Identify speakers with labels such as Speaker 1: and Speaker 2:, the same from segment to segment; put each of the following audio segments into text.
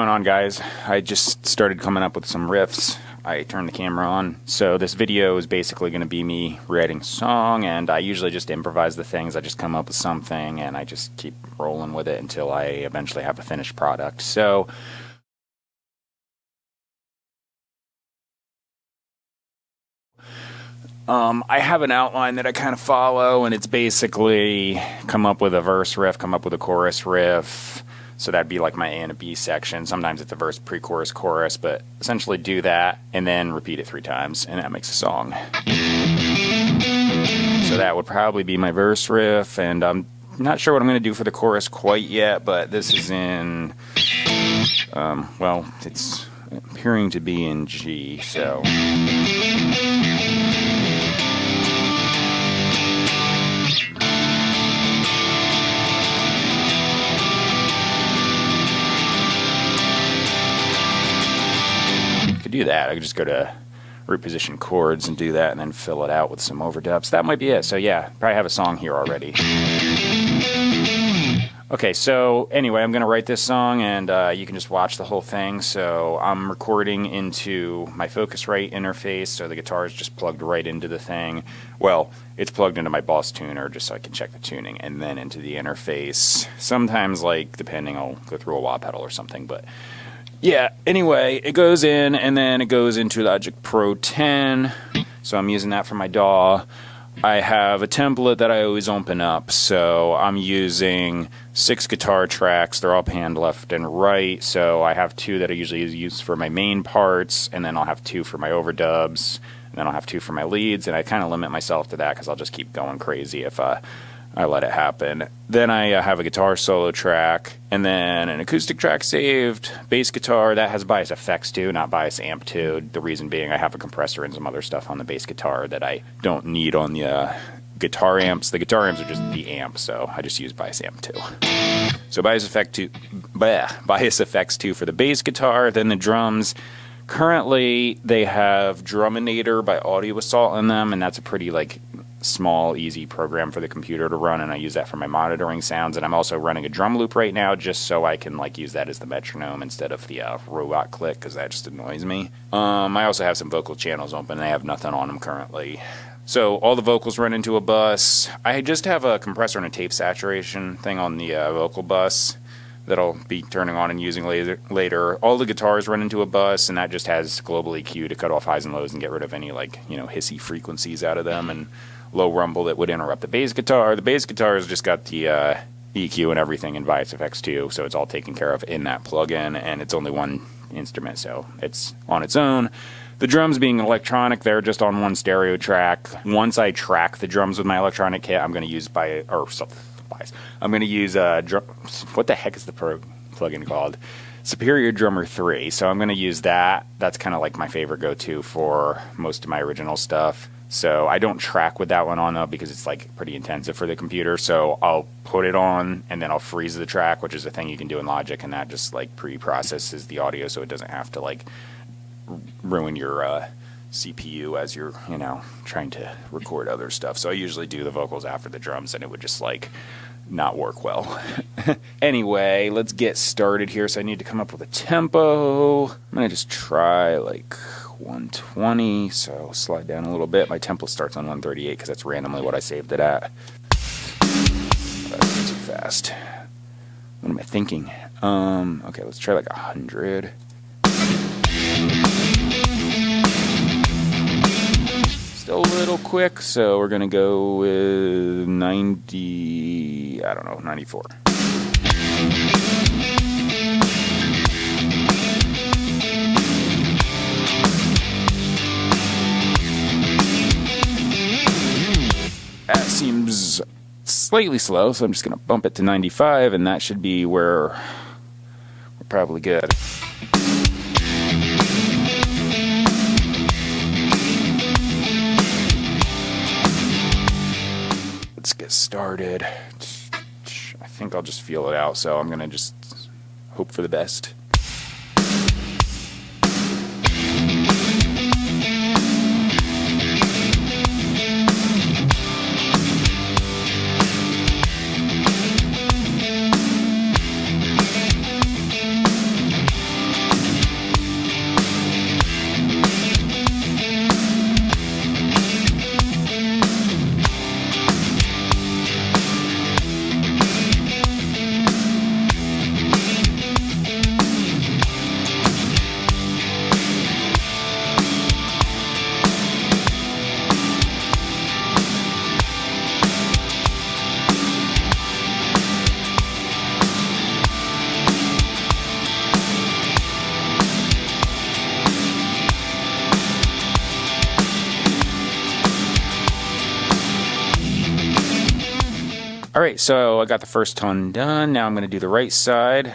Speaker 1: going on, guys? I just started coming up with some riffs. I turned the camera on. So this video is basically going to be me writing a song, and I usually just improvise the things. I just come up with something, and I just keep rolling with it until I eventually have a finished product. So I have an outline that I kind of follow, and it's basically come up with a verse riff, come up with a chorus riff. So that'd be like my A and a B section. Sometimes it's a verse, pre-chorus, chorus, but essentially do that and then repeat it 3 times, and that makes a song. So that would probably be my verse riff, and I'm not sure what I'm going to do for the chorus quite yet, but this is in, well, it's appearing to be in G, so... do that. I could just go to root position chords and do that and then fill it out with some overdubs. That might be it. So yeah, probably have a song here already. Okay, so anyway, I'm going to write this song, and you can just watch the whole thing. So I'm recording into my Focusrite interface, so the guitar is just plugged right into the thing. Well, it's plugged into my Boss tuner just so I can check the tuning, and then into the interface. Sometimes, like, depending, I'll go through a wah pedal or something, but yeah, anyway, it goes in, and then it goes into Logic Pro 10, so I'm using that for my DAW. I have a template that I always open up, so I'm using 6 guitar tracks. They're all panned left and right, so I have 2 that I usually use for my main parts, and then I'll have 2 for my overdubs, and then I'll have 2 for my leads, and I kind of limit myself to that because I'll just keep going crazy if I let it happen. Then I have a guitar solo track, and then an acoustic track saved, bass guitar, that has bias effects too, not bias amp too. The reason being I have a compressor and some other stuff on the bass guitar that I don't need on the guitar amps. The guitar amps are just the amp, so I just use bias amp too. So bias effects too for the bass guitar. Then the drums. Currently, they have Druminator by Audio Assault in them, and that's a pretty small, easy program for the computer to run, and I use that for my monitoring sounds. And I'm also running a drum loop right now just so I can use that as the metronome instead of the robot click, because that just annoys me. I also have some vocal channels open, and I have nothing on them currently. So all the vocals run into a bus. I just have a compressor and a tape saturation thing on the vocal bus that I'll be turning on and using later. All the guitars run into a bus, and that just has global EQ to cut off highs and lows and get rid of any hissy frequencies out of them, and low rumble that would interrupt the bass guitar. The bass guitar has just got the EQ and everything in bias effects too, so it's all taken care of in that plugin, and it's only one instrument, so it's on its own. The drums being electronic, they're just on one stereo track. Once I track the drums with my electronic kit, I'm going to use I'm going to use what the heck is the plugin called? Superior Drummer 3. So I'm going to use that. That's kind of like my favorite go-to for most of my original stuff. So I don't track with that one on though, because it's pretty intensive for the computer. So I'll put it on and then I'll freeze the track, which is a thing you can do in Logic, and that just pre-processes the audio so it doesn't have to ruin your CPU as you're trying to record other stuff. So I usually do the vocals after the drums, and it would just not work well. Anyway, let's get started here. So I need to come up with a tempo. I'm gonna just try 120, so slide down a little bit. My tempo starts on 138 because that's randomly what I saved it at. That's too fast. What am I thinking? Okay, let's try 100. Still a little quick, so we're gonna go with 90, 94. That seems slightly slow, so I'm just gonna bump it to 95, and that should be where we're probably good. Let's get started. I think I'll just feel it out, so I'm gonna just hope for the best. All right, so I got the first tone done. Now I'm going to do the right side.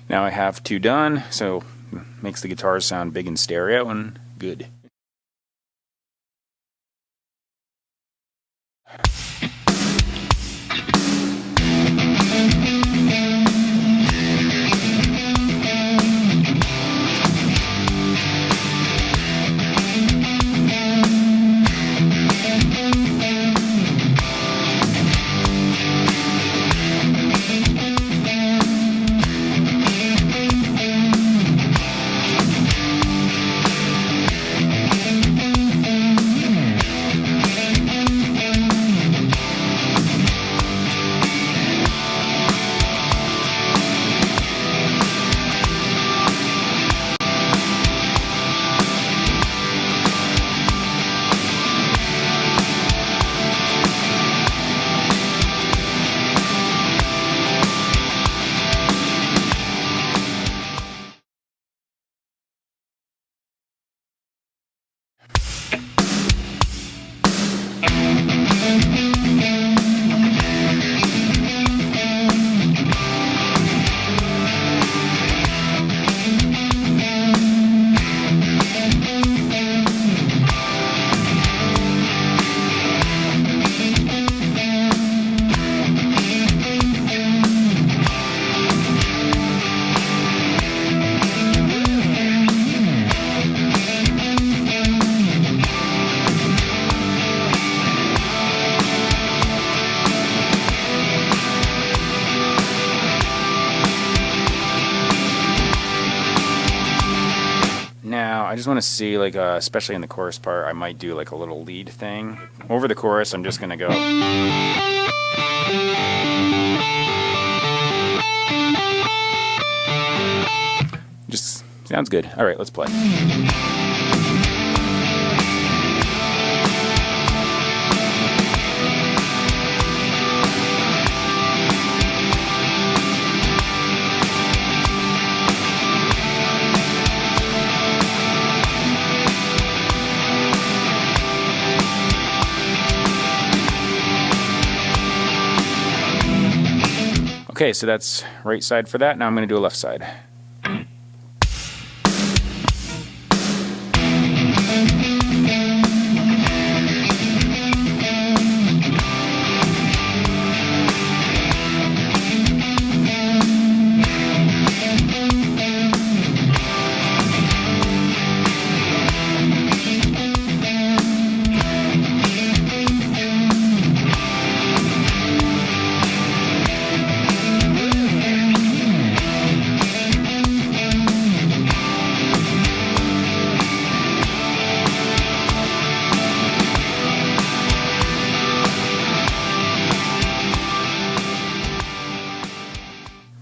Speaker 1: Now I have two done, so makes the guitar sound big in stereo and good. Now, I just want to see, like, especially in the chorus part, I might do like a little lead thing. Over the chorus, I'm just going to go. Just sounds good. All right, let's play. Okay, so that's right side for that. Now I'm going to do a left side.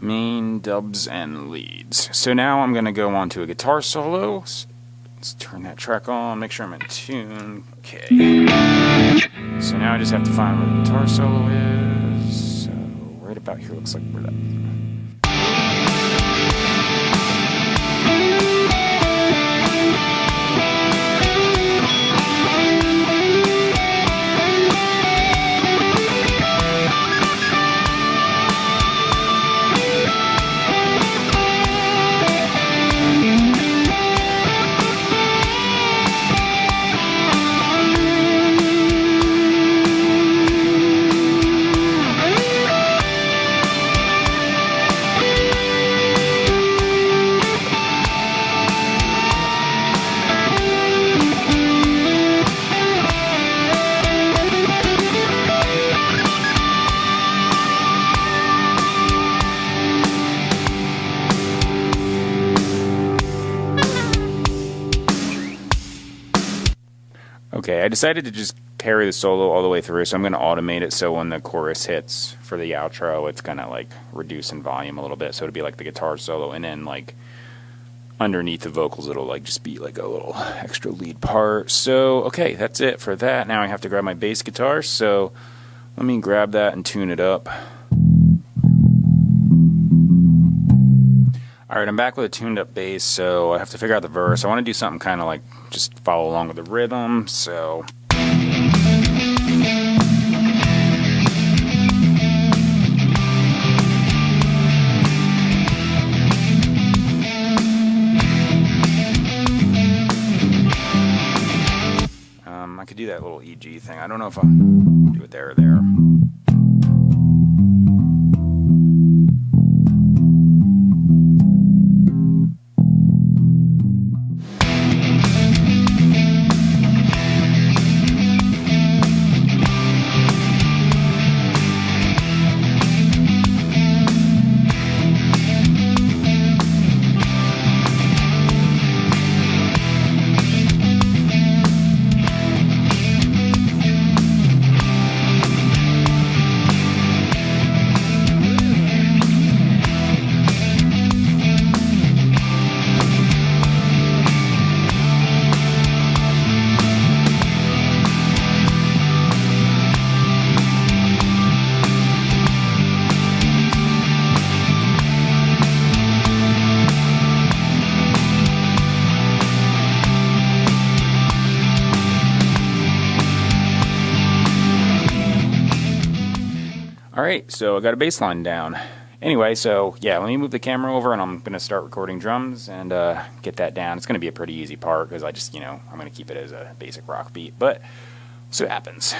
Speaker 1: Main, dubs, and leads. So now I'm going to go on to a guitar solo. Let's turn that track on, make sure I'm in tune. Okay. So now I just have to find where the guitar solo is. So right about here looks like we're at. Okay, I decided to just carry the solo all the way through, so I'm going to automate it so when the chorus hits for the outro, it's going to like reduce in volume a little bit, so it'll be like the guitar solo, and then like underneath the vocals it'll like just be like a little extra lead part. So okay, that's it for that. Now I have to grab my bass guitar, so let me grab that and tune it up. Alright, I'm back with a tuned up bass, so I have to figure out the verse. I want to do something kind of like just follow along with the rhythm, so I could do that little EG thing. I don't know if I'll do it there or there. Alright, so I got a bass line down. Anyway, so yeah, let me move the camera over and I'm going to start recording drums and get that down. It's going to be a pretty easy part because I just, I'm going to keep it as a basic rock beat, but we'll see what happens.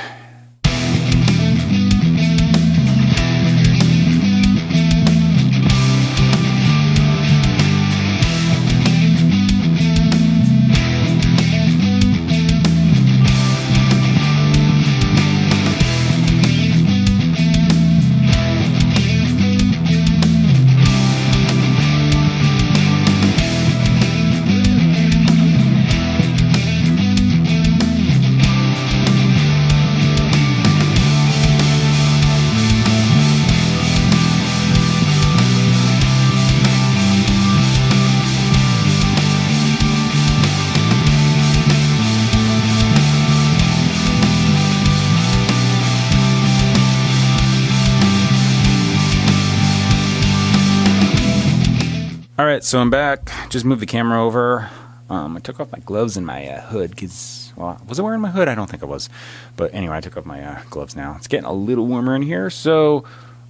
Speaker 1: Alright, so I'm back. Just moved the camera over. I took off my gloves and my hood because, well, was I wearing my hood? I don't think I was. But anyway, I took off my gloves now. It's getting a little warmer in here. So,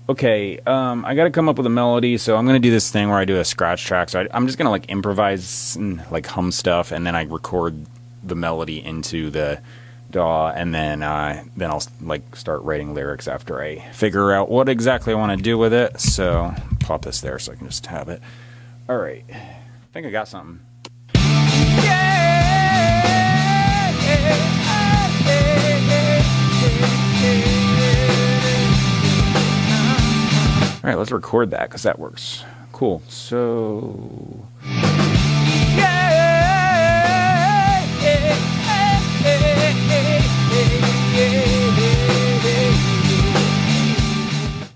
Speaker 1: okay, I got to come up with a melody. So I'm going to do this thing where I do a scratch track. So I'm just going to like improvise and like hum stuff. And then I record the melody into the DAW. And then I'll like start writing lyrics after I figure out what exactly I want to do with it. So pop this there so I can just have it. Alright, I think I got something. Alright, let's record that because that works. Cool, so...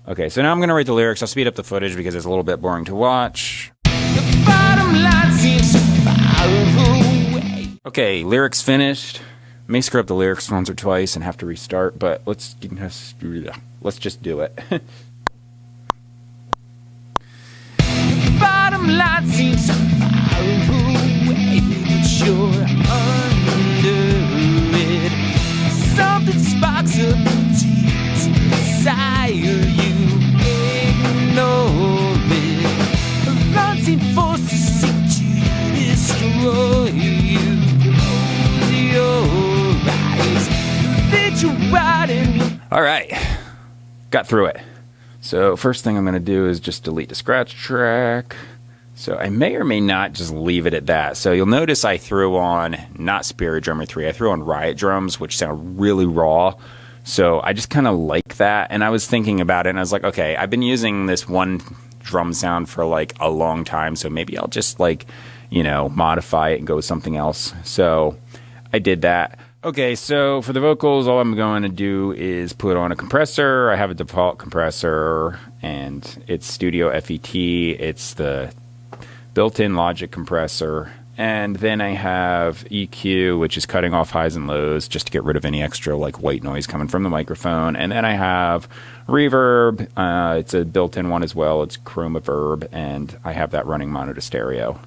Speaker 1: Okay, so now I'm going to write the lyrics. I'll speed up the footage because it's a little bit boring to watch. Okay, lyrics finished. May screw up the lyrics once or twice and have to restart, but let's just do it. Bottom line seems so far away, but you're under it. Something sparks up deep desire, you ignore it. Unseen forces seek to destroy you. Close your eyes, that you're riding. All right, got through it. So first thing I'm going to do is just delete the scratch track. So I may or may not just leave it at that. So you'll notice I threw on not Spirit Drummer 3, I threw on Riot drums, which sound really raw. So I just kind of like that. And I was thinking about it and I was like, okay, I've been using this one drum sound for like a long time. So maybe I'll just like, modify it and go with something else. So I did that. Okay, so for the vocals, all I'm going to do is put on a compressor. I have a default compressor, and it's Studio FET. It's the built-in Logic compressor. And then I have EQ, which is cutting off highs and lows just to get rid of any extra like white noise coming from the microphone. And then I have reverb. It's a built-in one as well. It's Chroma Verb, and I have that running mono to stereo.